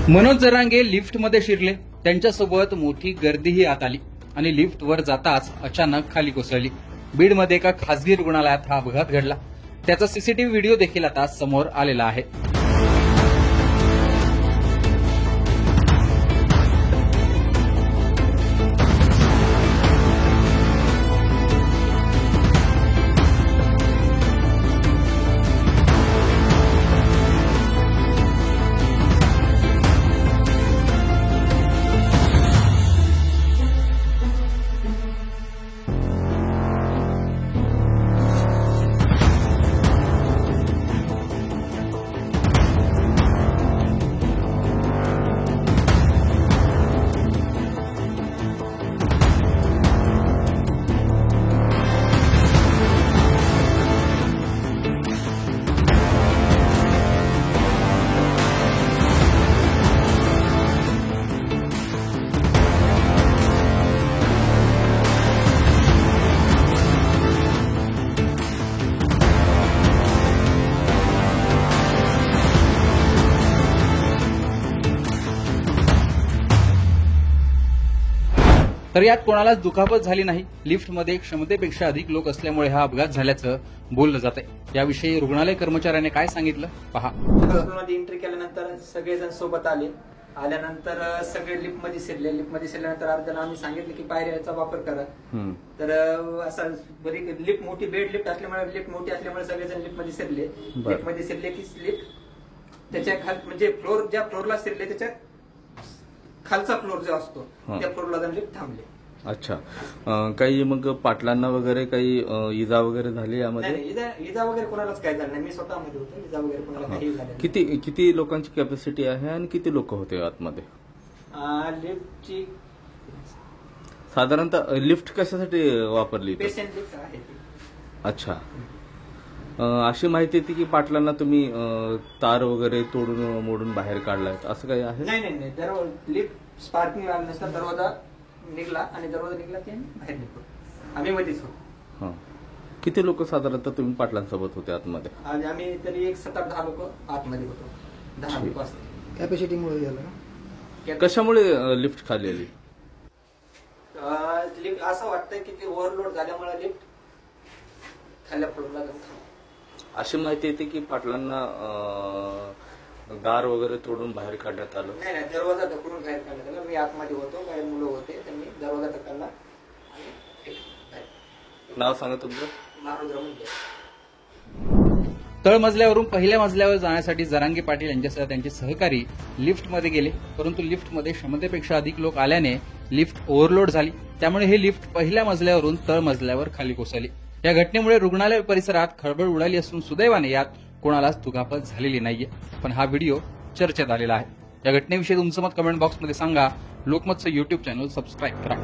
मनोज जरांगे लिफ्टमध्ये शिरले, त्यांच्यासोबत मोठी गर्दीही आत आली आणि लिफ्टवर जाताच अचानक खाली कोसळली. बीडमध्ये एका खासगी रुग्णालयात हा अपघात घडला. त्याचा सीसीटीव्ही व्हिडिओ देखील आता समोर आलेला आहे. तर यात कोणालाच दुखापत झाली नाही. लिफ्टमध्ये क्षमतेपेक्षा अधिक लोक असल्यामुळे हा अपघात झाल्याचं बोललं जात आहे. याविषयी रुग्णालय कर्मचाऱ्याने काय सांगितलं पहा. मध्ये एंट्री केल्यानंतर सगळेजण सोबत आल्यानंतर सगळे लिफ्टमध्ये शिरल्यानंतर अर्ध्याला आम्ही सांगितलं की पायऱ्याचा वापर करा. तर असं बरी लिफ्ट मोठी बेड लिफ्ट असल्यामुळे सगळेजण लिफ्टमध्ये शिरले की लिफ्ट त्याच्या म्हणजे फ्लोर ज्या फ्लोरला शिरले त्याच्या खालचा फ्लोर जो असतो त्या फ्लोरला जाऊन लिफ्ट थांबले. अच्छा, काही मग पाटलांना वगैरे काही इजा वगैरे झाली यामध्ये? इजा वगैरे कोणालाच काय झालं नाही. मी स्वतःमध्ये होतो. इजा वगैरे कोणाला काही झालं. किती लोकांची कॅपॅसिटी आहे आणि किती लोक होते आतमध्ये? लिफ्टची साधारणतः लिफ्ट कशासाठी वापरली? पेशंट लिफ्ट आहे. अच्छा, अशी माहिती येते की पाटलांना तुम्ही तार वगैरे तोडून मोडून बाहेर काढलाय, असं काही आहे? नाही. लिफ्ट स्पार्किंग आला नसता, दरवाजा निघला आणि दरवाजा निघला की बाहेर निघतो. आम्ही मध्येच होतो. किती लोक साधारणतः तुम्ही पाटलांसोबत होते आतमध्ये? आणि आम्ही तरी 7-10 लोक आतमध्ये होतो. 10 लोक असते. कॅपॅसिटीमुळे झालं. कशामुळे लिफ्ट खाली आली? लिफ्ट असं वाटतंय की ते ओव्हरलोड झाल्यामुळे लिफ्ट खाल्ल्या फ्लोरला जाऊन. अशी माहिती येते की पाटलांना दार वगैरे तोडून बाहेर काढण्यात आलं? नाही, दरवाजा ढकलून बाहेर काढण्यात आला. मी आतमध्ये होतो, काही मुलं होते, त्यांनी दरवाजा ढकलला. नाव सांगा तुमचं? मारुद्र म्हणजे. तळमजल्यावरून पहिल्या मजल्यावर जाण्यासाठी जरांगे पाटील यांच्यासह त्यांचे सहकारी लिफ्टमध्ये गेले, परंतु लिफ्टमध्ये क्षमतेपेक्षा अधिक लोक आल्याने लिफ्ट ओव्हरलोड झाली. त्यामुळे हे लिफ्ट पहिल्या मजल्यावरून तळमजल्यावर खाली कोसळली. या घटनेमुळे रुग्णालय परिसरात खळबळ उडाली असून सुदैवाने यात कोणालाच दुखापत झालेली नाहीये. पण हा व्हिडिओ चर्चेत आलेला आहे. या घटनेविषयी तुमचं मत कमेंट बॉक्समध्ये सांगा. लोकमतचं युट्यूब चॅनल सबस्क्राईब करा.